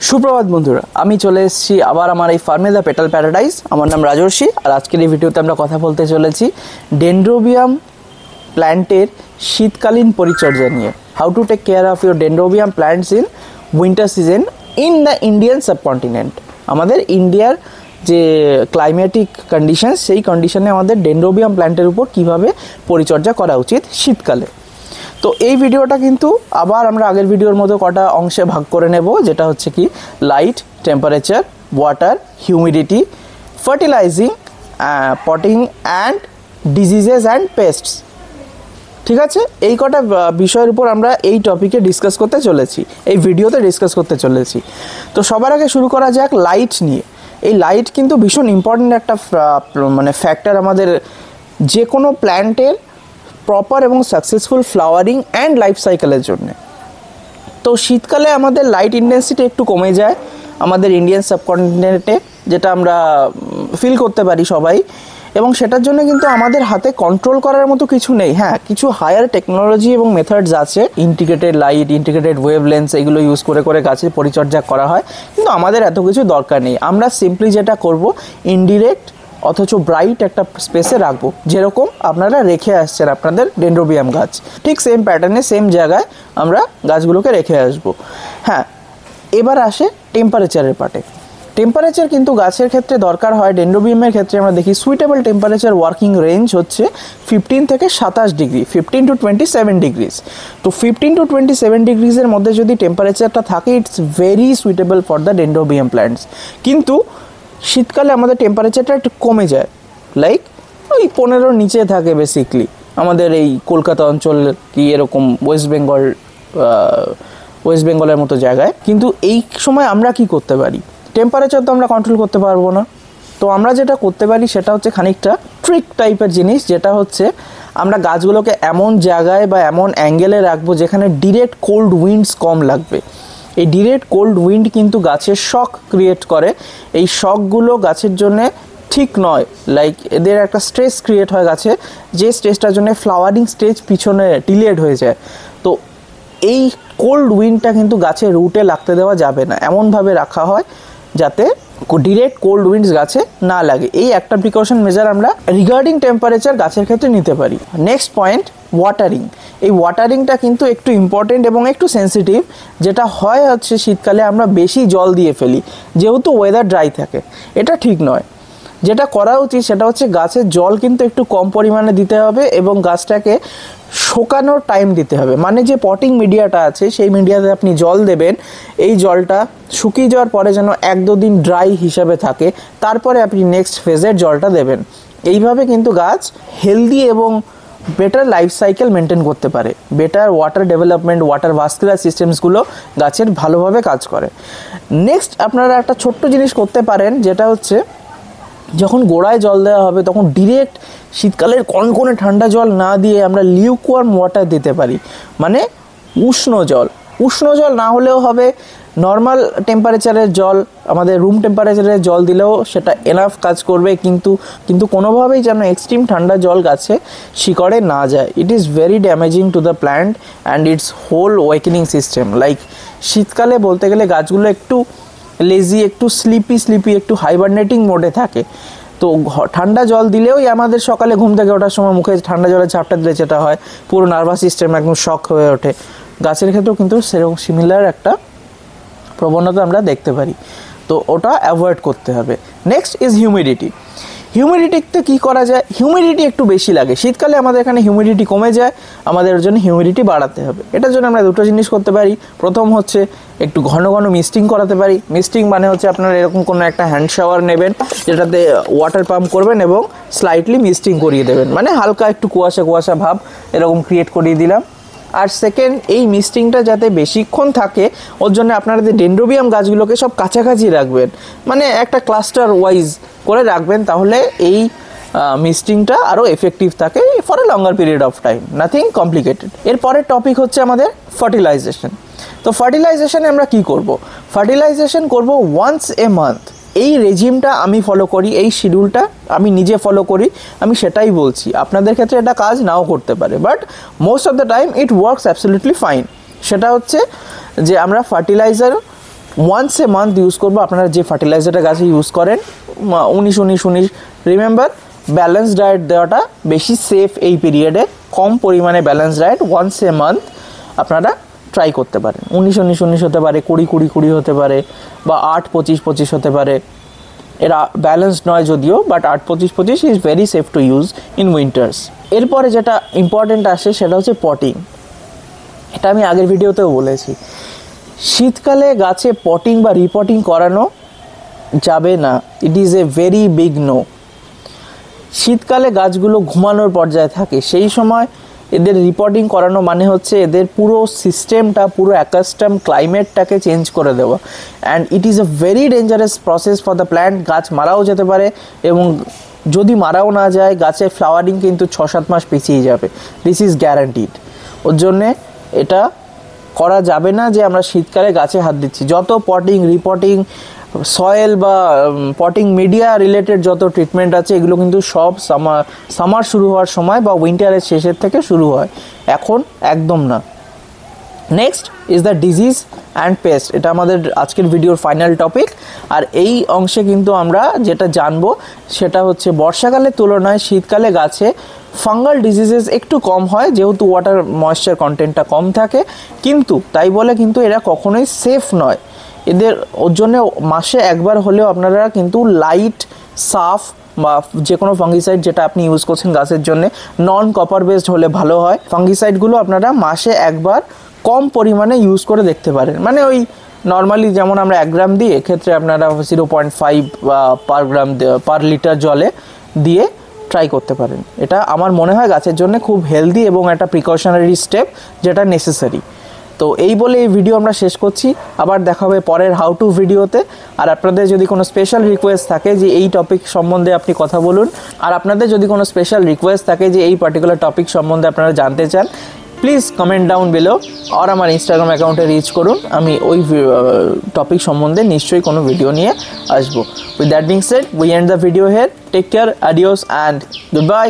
সুপ্রভাত বন্ধুরা, আমি চলে এসেছি আবার আমার এই ফার্মে দ্য পেটাল প্যারাডাইস। আমার নাম রাজর্ষি, আর আজকের এই ভিডিওতে আমরা কথা বলতে চলেছি ডেনড্রোবিয়াম প্ল্যান্টের শীতকালীন পরিচর্যা নিয়ে। How to take care of your dendrobium plants in winter season in the Indian subcontinent. আমাদের ইন্ডিয়ার যে ক্লাইমেটিক কন্ডিশন, সেই কন্ডিশনে আমাদের ডেনড্রোবিয়াম প্ল্যান্টের উপর কীভাবে পরিচর্যা করা উচিত শীতকালে। তো এই ভিডিওটা কিন্তু আবার আমরা আগের ভিডিওর মতো কটা অংশে ভাগ করে নেব, যেটা হচ্ছে কি light, temperature, water, humidity, fertilizing, potting and diseases and pests. ঠিক আছে, এই কটা বিষয়ের উপর আমরা এই টপিকে ডিসকাস করতে চলেছি, এই ভিডিওতে ডিসকাস করতে চলেছি। তো সবার আগে শুরু করা যাক লাইট নিয়ে। এই লাইট কিন্তু ভীষণ ইম্পর্ট্যান্ট একটা ফ্যাক্টর আমাদের যে কোনো প্ল্যান্টের প্রপার এবং সাকসেসফুল ফ্লাওয়ারিং অ্যান্ড লাইফ সাইকেলের জন্য। তো শীতকালে আমাদের লাইট ইন্টেন্সিটি একটু কমে যায় আমাদের ইন্ডিয়ান সাবকন্টিনেন্টে, যেটা আমরা ফিল করতে পারি সবাই, এবং সেটার জন্য কিন্তু আমাদের হাতে কন্ট্রোল করার মতো কিছু নেই। হ্যাঁ, কিছু হায়ার টেকনোলজি এবং মেথডস আছে, ইন্টিগ্রেটেড লাইট, ইন্টিগ্রেটেড ওয়েভলেন্থ, এগুলো ইউজ করে করে গাছের পরিচর্যা করা হয়, কিন্তু আমাদের এত কিছু দরকার নেই। আমরা সিম্পলি যেটা করব, ইনডিরেক্ট অথচ ব্রাইট একটা স্পেসে রাখবো, যেরকম আপনারা রেখে আসছেন আপনাদের ডেনড্রোবিয়াম গাছ, ঠিক সেম প্যাটার্নে সেম জায়গায় আমরা গাছগুলোকে রেখে আসবো। হ্যাঁ, এবার আসে টেম্পারেচারের পার্টে। টেম্পারেচার কিন্তু গাছের ক্ষেত্রে দরকার হয়। ডেনড্রোবিয়ামের ক্ষেত্রে আমরা দেখি সুইটেবল টেম্পারেচার ওয়ার্কিং রেঞ্জ হচ্ছে 15 থেকে 27 ডিগ্রি, 15 to 27 ডিগ্রিজ। তো 15 to 27 ডিগ্রিজের মধ্যে যদি টেম্পারেচারটা থাকে, it's very suitable for the dendrobium plants. কিন্তু শীতকালে আমাদের টেম্পারেচারটা একটু কমে যায়, লাইক ওই 15-র নিচে থাকে বেসিকলি আমাদের এই কলকাতা অঞ্চল কি এরকম ওয়েস্ট বেঙ্গলের মতো জায়গায়। কিন্তু এই সময় আমরা কি করতে পারি? টেম্পারেচার তো আমরা কন্ট্রোল করতে পারবো না। তো আমরা যেটা করতে পারি সেটা হচ্ছে খানিকটা ট্রিক টাইপের জিনিস, যেটা হচ্ছে আমরা গাছগুলোকে এমন জায়গায় বা এমন অ্যাঙ্গেলে রাখবো যেখানে ডিরেক্ট কোল্ড উইন্ডস কম লাগবে। এই ডিরেক্ট কোল্ড উইন্ড কিন্তু গাছের শক ক্রিয়েট করে। এই শকগুলো গাছের জন্য ঠিক নয়, লাইক এদের একটা স্ট্রেস ক্রিয়েট হয় গাছে, যে স্ট্রেসটার জন্য ফ্লাওয়ারিং স্টেজ পিছনে ডিলেড হয়ে যায়। তো এই কোল্ড উইন্ডটা কিন্তু গাছের রুটে লাগতে দেওয়া যাবে না, এমনভাবে রাখা হয় যাতে ডিরেক্ট কোল্ড উইন্ডস গাছে না লাগে। এই একটা প্রিকশন মেজার আমরা রিগার্ডিং টেম্পারেচার গাছের ক্ষেত্রে নিতে পারি। Next point, watering. এই ওয়াটারিংটা কিন্তু একটু ইম্পর্টেন্ট এবং একটু সেন্সিটিভ। যেটা হয় হচ্ছে শীতকালে আমরা বেশি জল দিয়ে ফেলি, যেহেতু ওয়েদার ড্রাই থাকে। এটা ঠিক নয়। যেটা করা উচিত সেটা হচ্ছে গাছের জল কিন্তু একটু কম পরিমাণে দিতে হবে এবং গাছটাকে শুকানোর টাইম দিতে হবে। মানে যে পটিং মিডিয়াটা আছে সেই মিডিয়াতে আপনি জল দেবেন, এই জলটা শুকিয়ে যাওয়ার পরে যেন 1-2 দিন ড্রাই হিসাবে থাকে, তারপরে আপনি নেক্সট ফেজের জলটা দেবেন। এইভাবে কিন্তু গাছ হেলদি এবং বেটার লাইফ সাইকেল মেনটেন করতে পারে। Better water development, water vascular সিস্টেমসগুলো গাছের ভালোভাবে কাজ করে। নেক্সট আপনারা একটা ছোট্ট জিনিস করতে পারেন, যেটা হচ্ছে যখন গোড়ায় জল দেওয়া হবে তখন ডিরেক্ট শীতকালের কনকনে ঠান্ডা জল না দিয়ে আমরা লিউকওয়ার্ম ওয়াটার দিতে পারি। মানে উষ্ণ জল না হলেও হবে, নর্মাল টেম্পারেচারের জল, আমাদের রুম টেম্পারেচারের জল দিলেও সেটা এনাফ কাজ করবে। কিন্তু কোনোভাবেই যেন এক্সট্রিম ঠান্ডা জল গাছে শিকড়ে না যায়। It is very damaging to the plant and its whole weakening system. Like শীতকালে বলতে গেলে গাছগুলো একটু লেজি, একটু স্লিপি, একটু হাইবারনেটিং মোডে থাকে। তো ঠান্ডা জল দিলেও আমাদের সকালে ঘুম থেকে ওঠার সময় মুখে ঠান্ডা জলের ঝাপটা দিলে যেটা হয়, পুরো নার্ভাস সিস্টেম একদম শক হয়ে ওঠে। গাছের ক্ষেত্রেও কিন্তু সেরকম সিমিলার একটা প্রবণতা আমরা দেখতে পারি। তো ওটা অ্যাভয়েড করতে হবে। Next is humidity. হিউমিডিটিতে কী করা যায়? হিউমিডিটি একটু বেশি লাগে শীতকালে, আমাদের এখানে হিউমিডিটি কমে যায়, আমাদের জন্য হিউমিডিটি বাড়াতে হবে। এটার জন্য আমরা দুটো জিনিস করতে পারি। প্রথম হচ্ছে একটু ঘন ঘন মিস্টিং করাতে পারি। মিস্টিং মানে হচ্ছে আপনারা এরকম কোনো একটা হ্যান্ড শাওয়ার নেবেন, যেটাতে ওয়াটার পাম্প করবেন এবং স্লাইটলি মিস্টিং করিয়ে দেবেন, মানে হালকা একটু কুয়াশা ভাব এরকম ক্রিয়েট করিয়ে দিলাম। আর সেকেন্ড, এই মিস্টিংটা যাতে বেশিক্ষণ থাকে ওর জন্য আপনারা যে ডেনড্রোবিয়াম গাছগুলোকে সব কাছাকাছি রাখবেন, মানে একটা ক্লাস্টার ওয়াইজ করে রাখবেন, তাহলে এই মিস্টিংটা আরও এফেক্টিভ থাকে for a longer period of time, nothing complicated. এরপরের টপিক হচ্ছে আমাদের ফার্টিলাইজেশন। তো ফার্টিলাইজেশনে আমরা কি করব? ফার্টিলাইজেশন করব ওয়ান্স এ মান্থ। এই রেজিমটা আমি ফলো করি, এই শিডিউলটা আমি নিজে ফলো করি, আমি সেটাই বলছি। আপনাদের ক্ষেত্রে এটা কাজ নাও করতে পারে, but most of the time it works absolutely fine. সেটা হচ্ছে যে আমরা fertiliser once a month use করবো। আপনারা যে ফার্টিলাইজারটা গাছে ইউজ করেন 19-19-19, রিমেম্বার ব্যালেন্স ডায়েট দেওয়াটা বেশি সেফ এই পিরিয়ডে। কম পরিমাণে balance diet once a month আপনারা ট্রাই করতে পারেন। 19-19-19 হতে পারে, 20-20-20 হতে পারে, বা 8-25-25 হতে পারে। এরা ব্যালেন্সড নয় যদিও, but 8-25-25 is very safe to use in winters. এরপরে যেটা ইম্পর্টেন্ট আসে সেটা হচ্ছে পটিং। এটা আমি আগের ভিডিওতেও বলেছি, শীতকালে গাছে পটিং বা রিপটিং করানো যাবে না। It is a very big no. শীতকালে গাছগুলো ঘুমানোর পর্যায়ে থাকে, সেই সময় এদের রিপোর্টিং করানো মানে হচ্ছে এদের পুরো সিস্টেমটা, পুরো অ্যাকাস্টম ক্লাইমেটটাকে চেঞ্জ করে দেওয়া। And it is a very dangerous process for the plant. গাছ মারাও যেতে পারে, এবং যদি মারাও না যায় গাছের ফ্লাওয়ারিং কিন্তু 6-7 মাস পিছিয়ে যাবে। This is guaranteed. ওর জন্যে এটা করা যাবে না যে আমরা শীতকালে গাছে হাত দিচ্ছি। যত পটিং, রিপোর্টিং, সয়েল বা পটিং মিডিয়া রিলেটেড যত ট্রিটমেন্ট আছে এগুলো কিন্তু সব সামার শুরু হওয়ার সময় বা উইন্টারের শেষের থেকে শুরু হয়, এখন একদম না। Next is the disease and pest. এটা আমাদের আজকের ভিডিওর ফাইনাল টপিক। আর এই অংশে কিন্তু আমরা যেটা জানবো সেটা হচ্ছে বর্ষাকালের তুলনায় শীতকালে গাছে ফাঙ্গাল ডিজিজেস একটু কম হয়, যেহেতু ওয়াটার ময়েশ্চার কন্টেন্টটা কম থাকে। কিন্তু তাই বলে কিন্তু এরা কখনোই সেফ নয়। এদের ওর জন্য মাসে একবার হলেও আপনারা কিন্তু লাইট সাফ বা যে কোনো ফাঙ্গিসাইড যেটা আপনি ইউজ করছেন গাছের জন্য নন কপার বেসড হলে ভালো হয়। ফাঙ্গিসাইডগুলো আপনারা মাসে একবার কম পরিমাণে ইউজ করে দেখতে পারেন। মানে ওই নর্মালি যেমন আমরা 1 গ্রাম দিই, এক্ষেত্রে আপনারা 0.5 পার গ্রাম পার লিটার জলে দিয়ে ট্রাই করতে পারেন। এটা আমার মনে হয় গাছের জন্য খুব হেলদি এবং একটা প্রিকশনারি স্টেপ যেটা নেসেসারি। তো এই বলে এই ভিডিও আমরা শেষ করছি। আবার দেখা হবে পরের হাউ টু ভিডিওতে। আর আপনাদের যদি কোনো স্পেশাল রিকোয়েস্ট থাকে যে এই টপিক সম্বন্ধে আপনি কথা বলুন, আর আপনাদের যদি কোনো স্পেশাল রিকোয়েস্ট থাকে যে এই পার্টিকুলার টপিক সম্বন্ধে আপনারা জানতে চান, please comment down below are আমার ইনস্টাগ্রাম অ্যাকাউন্টে রিচ করুন। আমি ওই টপিক সম্বন্ধে নিশ্চয়ই কোনো ভিডিও নিয়ে আসবো। With that being said, we end the video here. Take care, adios and good bye.